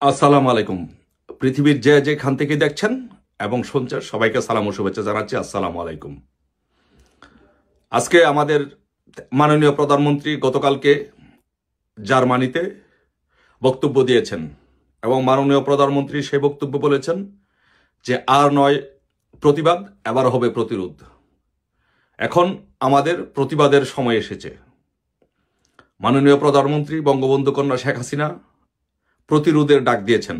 আসসালামু আলাইকুম। পৃথিবীর যে যেখান থেকে দেখছেন এবং শুনছেন সবাইকে সালাম ও শুভেচ্ছা জানাচ্ছি। আসসালামু আলাইকুম। আজকে আমাদের মাননীয় প্রধানমন্ত্রী গতকালকে জার্মানিতে বক্তব্য দিয়েছেন এবং মাননীয় প্রধানমন্ত্রী সেই বক্তব্য বলেছেন যে আর নয় প্রতিবাদ, এবার হবে প্রতিরোধ। এখন আমাদের প্রতিবাদের সময় এসেছে। মাননীয় প্রধানমন্ত্রী বঙ্গবন্ধু কন্যা শেখ হাসিনা প্রতিরোধের ডাক দিয়েছেন।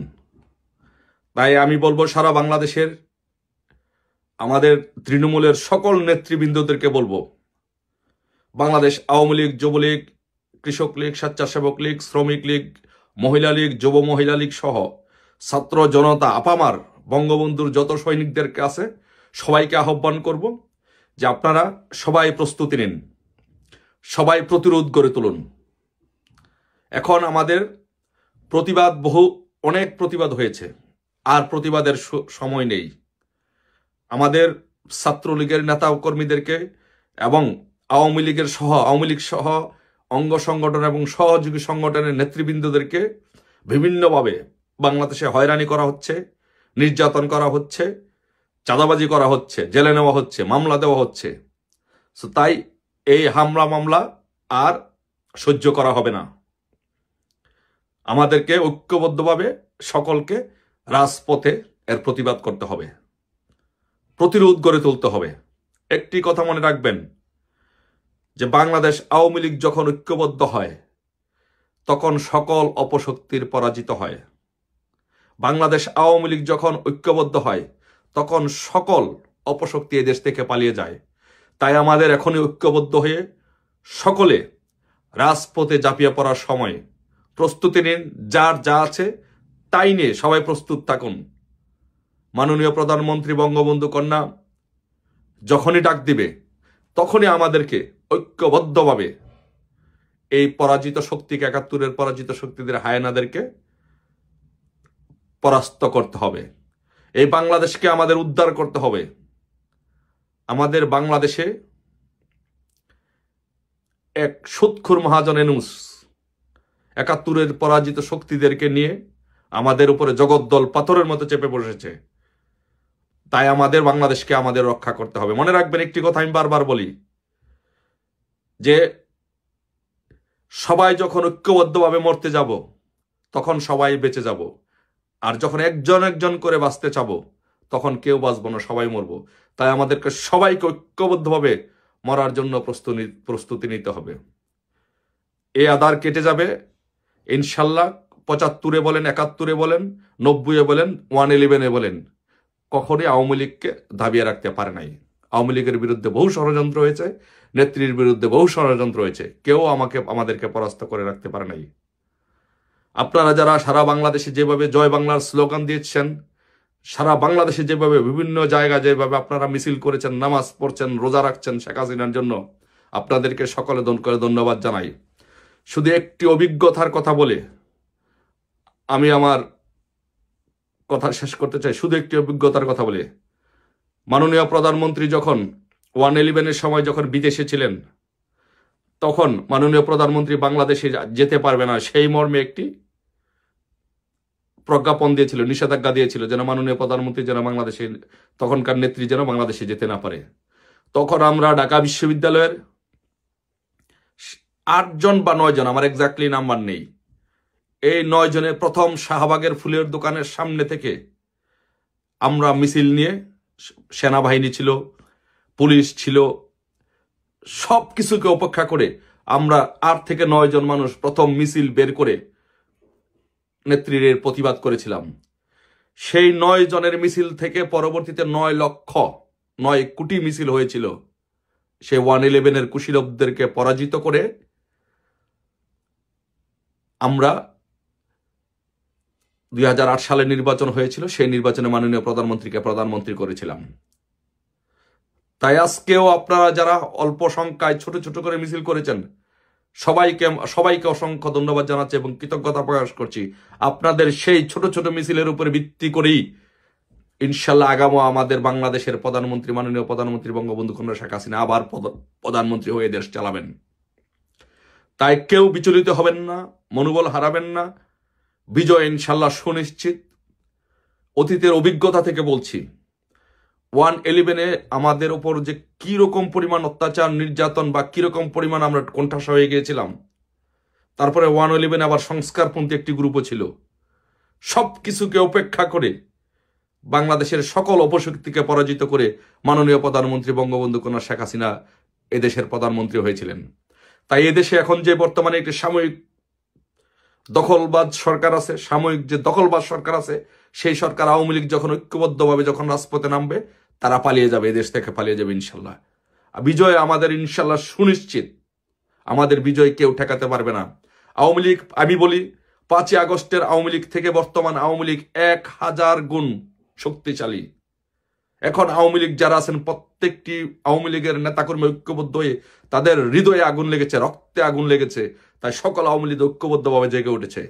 তাই আমি বলবো সারা বাংলাদেশের আমাদের তৃণমূলের সকল নেতৃবৃন্দদেরকে বলবো, বাংলাদেশ আওয়ামী লীগ, যুবলীগ, কৃষক লীগ, স্বেচ্ছাসেবক লীগ, শ্রমিক লীগ, মহিলা লীগ, যুব মহিলা লীগ সহ ছাত্র জনতা আপামার বঙ্গবন্ধুর যত সৈনিকদের কাছে সবাইকে আহ্বান করব যে আপনারা সবাই প্রস্তুতি নিন, সবাই প্রতিরোধ গড়ে তুলুন। এখন আমাদের প্রতিবাদ অনেক প্রতিবাদ হয়েছে, আর প্রতিবাদের সময় নেই। আমাদের ছাত্রলীগের নেতা কর্মীদেরকে এবং আওয়ামী লীগ সহ অঙ্গ সংগঠন এবং সহযোগী সংগঠনের নেতৃবৃন্দদেরকে বিভিন্নভাবে বাংলাদেশে হয়রানি করা হচ্ছে, নির্যাতন করা হচ্ছে, চাঁদাবাজি করা হচ্ছে, জেলে নেওয়া হচ্ছে, মামলা দেওয়া হচ্ছে। তাই এই হামলা মামলা আর সহ্য করা হবে না। আমাদেরকে ঐক্যবদ্ধভাবে সকলকে রাজপথে এর প্রতিবাদ করতে হবে, প্রতিরোধ গড়ে তুলতে হবে। একটি কথা মনে রাখবেন যে বাংলাদেশ আওয়ামী লীগ যখন ঐক্যবদ্ধ হয় তখন সকল অপশক্তির পরাজিত হয়। বাংলাদেশ আওয়ামী লীগ যখন ঐক্যবদ্ধ হয় তখন সকল অপশক্তি এই দেশ থেকে পালিয়ে যায়। তাই আমাদের এখনই ঐক্যবদ্ধ হয়ে সকলে রাজপথে ঝাঁপিয়ে পড়ার সময়। প্রস্তুতি নিন, যার যা আছে তাই নিয়ে সবাই প্রস্তুত থাকুন। মাননীয় প্রধানমন্ত্রী বঙ্গবন্ধু কন্যা যখনই ডাক দিবে তখনই আমাদেরকে ঐক্যবদ্ধভাবে এই পরাজিত শক্তিকে, ৭১-এর পরাজিত শক্তিদের, হায়নাদেরকে পরাস্ত করতে হবে। এই বাংলাদেশকে আমাদের উদ্ধার করতে হবে। আমাদের বাংলাদেশে এক সুৎখুর মহাজন এনুস ৭১-এর পরাজিত শক্তিদেরকে নিয়ে আমাদের উপরে জগদ্দল পাথরের মতো চেপে বসেছে। তাই আমাদের বাংলাদেশকে আমাদের রক্ষা করতে হবে। মনে রাখবেন একটি কথা আমি বারবার বলি, যে সবাই যখন ঐক্যবদ্ধভাবে মরতে যাব তখন সবাই বেঁচে যাব, আর যখন একজন একজন করে বাঁচতে চাবো তখন কেউ বাঁচবো না, সবাই মরবো। তাই আমাদেরকে সবাইকে ঐক্যবদ্ধভাবে মরার জন্য প্রস্তুতি নিতে হবে। এই আধার কেটে যাবে ইনশাল্লাহ। ৭৫-এ বলেন, ৭১-এ বলেন, ৯০-এ বলেন, 111-এ বলেন, কখনই আওয়ামী লীগকে দাবিয়ে রাখতে পারে নাই। আওয়ামী লীগের বিরুদ্ধে বহু ষড়যন্ত্র হয়েছে, নেত্রীর বিরুদ্ধে বহু ষড়যন্ত্র হয়েছে, কেউ আমাদেরকে পরাস্ত করে রাখতে পারে নাই। আপনারা যারা সারা বাংলাদেশে যেভাবে জয় বাংলার স্লোগান দিয়েছেন, সারা বাংলাদেশে যেভাবে বিভিন্ন জায়গায় যেভাবে আপনারা মিছিল করেছেন, নামাজ পড়ছেন, রোজা রাখছেন শেখ হাসিনার জন্য, আপনাদেরকে সকলে ধন্যবাদ জানাই। শুধু একটি অভিজ্ঞতার কথা বলে আমি আমার কথা শেষ করতে চাই। শুধু একটি অভিজ্ঞতার কথা বলে, মাননীয় প্রধানমন্ত্রী যখন 111-এর সময় যখন বিদেশে ছিলেন তখন মাননীয় প্রধানমন্ত্রী বাংলাদেশে যেতে পারবে না সেই মর্মে একটি প্রজ্ঞাপন দিয়েছিল, নিষেধাজ্ঞা দিয়েছিল, যেন মাননীয় প্রধানমন্ত্রী যেন বাংলাদেশে, তখনকার নেত্রী যেন বাংলাদেশে যেতে না পারে। তখন আমরা ঢাকা বিশ্ববিদ্যালয়ের 8 জন বা 9 জন, আমার এক্স্যাক্টলি নাম্বার নেই, এই 9 জনের প্রথম শাহবাগের ফুলের দোকানের সামনে থেকে আমরা মিছিল নিয়ে, সেনাবাহিনী ছিল, পুলিশ ছিল, সব কিছুকে উপেক্ষা করে আমরা 8 থেকে 9 জন মানুষ প্রথম মিছিল বের করে নেত্রীর প্রতিবাদ করেছিলাম। সেই 9 জনের মিছিল থেকে পরবর্তীতে 9 কোটি মিছিল হয়েছিল। সেই 111-এর কুশীলবদেরকে পরাজিত করে আমরা 2008 সালে নির্বাচন হয়েছিল, সেই নির্বাচনে মাননীয় প্রধানমন্ত্রীকে প্রধানমন্ত্রী করেছিলাম। তাই আজকেও আপনারা যারা অল্প সংখ্যায় ছোট ছোট করে মিছিল করেছেন সবাইকে অসংখ্য ধন্যবাদ জানাচ্ছি এবং কৃতজ্ঞতা প্রকাশ করছি। আপনাদের সেই ছোট ছোট মিছিলের উপরে ভিত্তি করেই ইনশাল্লাহ আগামী আমাদের বাংলাদেশের প্রধানমন্ত্রী, মাননীয় প্রধানমন্ত্রী বঙ্গবন্ধু কন্যা শেখ হাসিনা আবার প্রধানমন্ত্রী হয়ে দেশ চালাবেন। তাই কেউ বিচলিত হবেন না, মনোবল হারাবেন না। বিজয় ইনশাল্লাহ সুনিশ্চিত। অতীতের অভিজ্ঞতা থেকে বলছি, 111-এ আমাদের ওপর যে কিরকম পরিমাণ অত্যাচার নির্যাতন বা কিরকম পরিমাণ আমরা কোণঠাসা হয়ে গিয়েছিলাম, তারপরে 111 আবার সংস্কারপন্থী একটি গ্রুপও ছিল। সব কিছুকে উপেক্ষা করে বাংলাদেশের সকল অপশক্তিকে পরাজিত করে মাননীয় প্রধানমন্ত্রী বঙ্গবন্ধু কন্যা শেখ হাসিনা এদেশের প্রধানমন্ত্রী হয়েছিলেন। তাই এদেশে এখন যে বর্তমানে একটি সাময়িক দখলবাজ সরকার আছে, সাময়িক যে দখলবাজ সরকার আছে, সেই সরকার আওয়ামী লীগ যখন ঐক্যবদ্ধভাবে যখন রাজপথে নামবে, তারা পালিয়ে যাবে, এদেশ থেকে পালিয়ে যাবে ইনশাল্লাহ। বিজয় আমাদের ইনশাল্লাহ সুনিশ্চিত। আমাদের বিজয় কেউ ঠেকাতে পারবে না। আওয়ামী লীগ, আমি বলি 5ই আগস্টের আওয়ামী লীগ থেকে বর্তমান আওয়ামী লীগ 1000 গুণ শক্তিশালী। এখন আওয়ামী লীগ যারা আছেন, প্রত্যেকটি আওয়ামী লীগের নেতাকর্মী ঐক্যবদ্ধ হয়ে তাদের হৃদয়ে আগুন লেগেছে, রক্তে আগুন লেগেছে। তাই সকল আওয়ামী লীগ ঐক্যবদ্ধভাবে জেগে উঠেছে।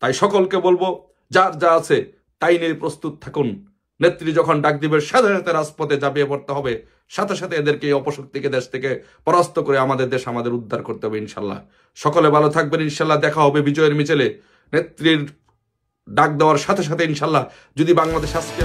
তাই সকলকে বলবো, যার যা আছে তাই নিয়ে প্রস্তুত থাকুন। নেত্রী যখন ডাক দিবে, সাথে সাথে রাজপথে ঝাঁপিয়ে পড়তে হবে, সাথে সাথে এদেরকে এই অপশক্তিকে দেশ থেকে পরাস্ত করে আমাদের দেশ আমাদের উদ্ধার করতে হবে ইনশাল্লাহ। সকলে ভালো থাকবেন ইনশাল্লাহ। দেখা হবে বিজয়ের মিছিলে। নেত্রীর ডাক দেওয়ার সাথে সাথে ইনশাল্লাহ যদি বাংলাদেশ আজকে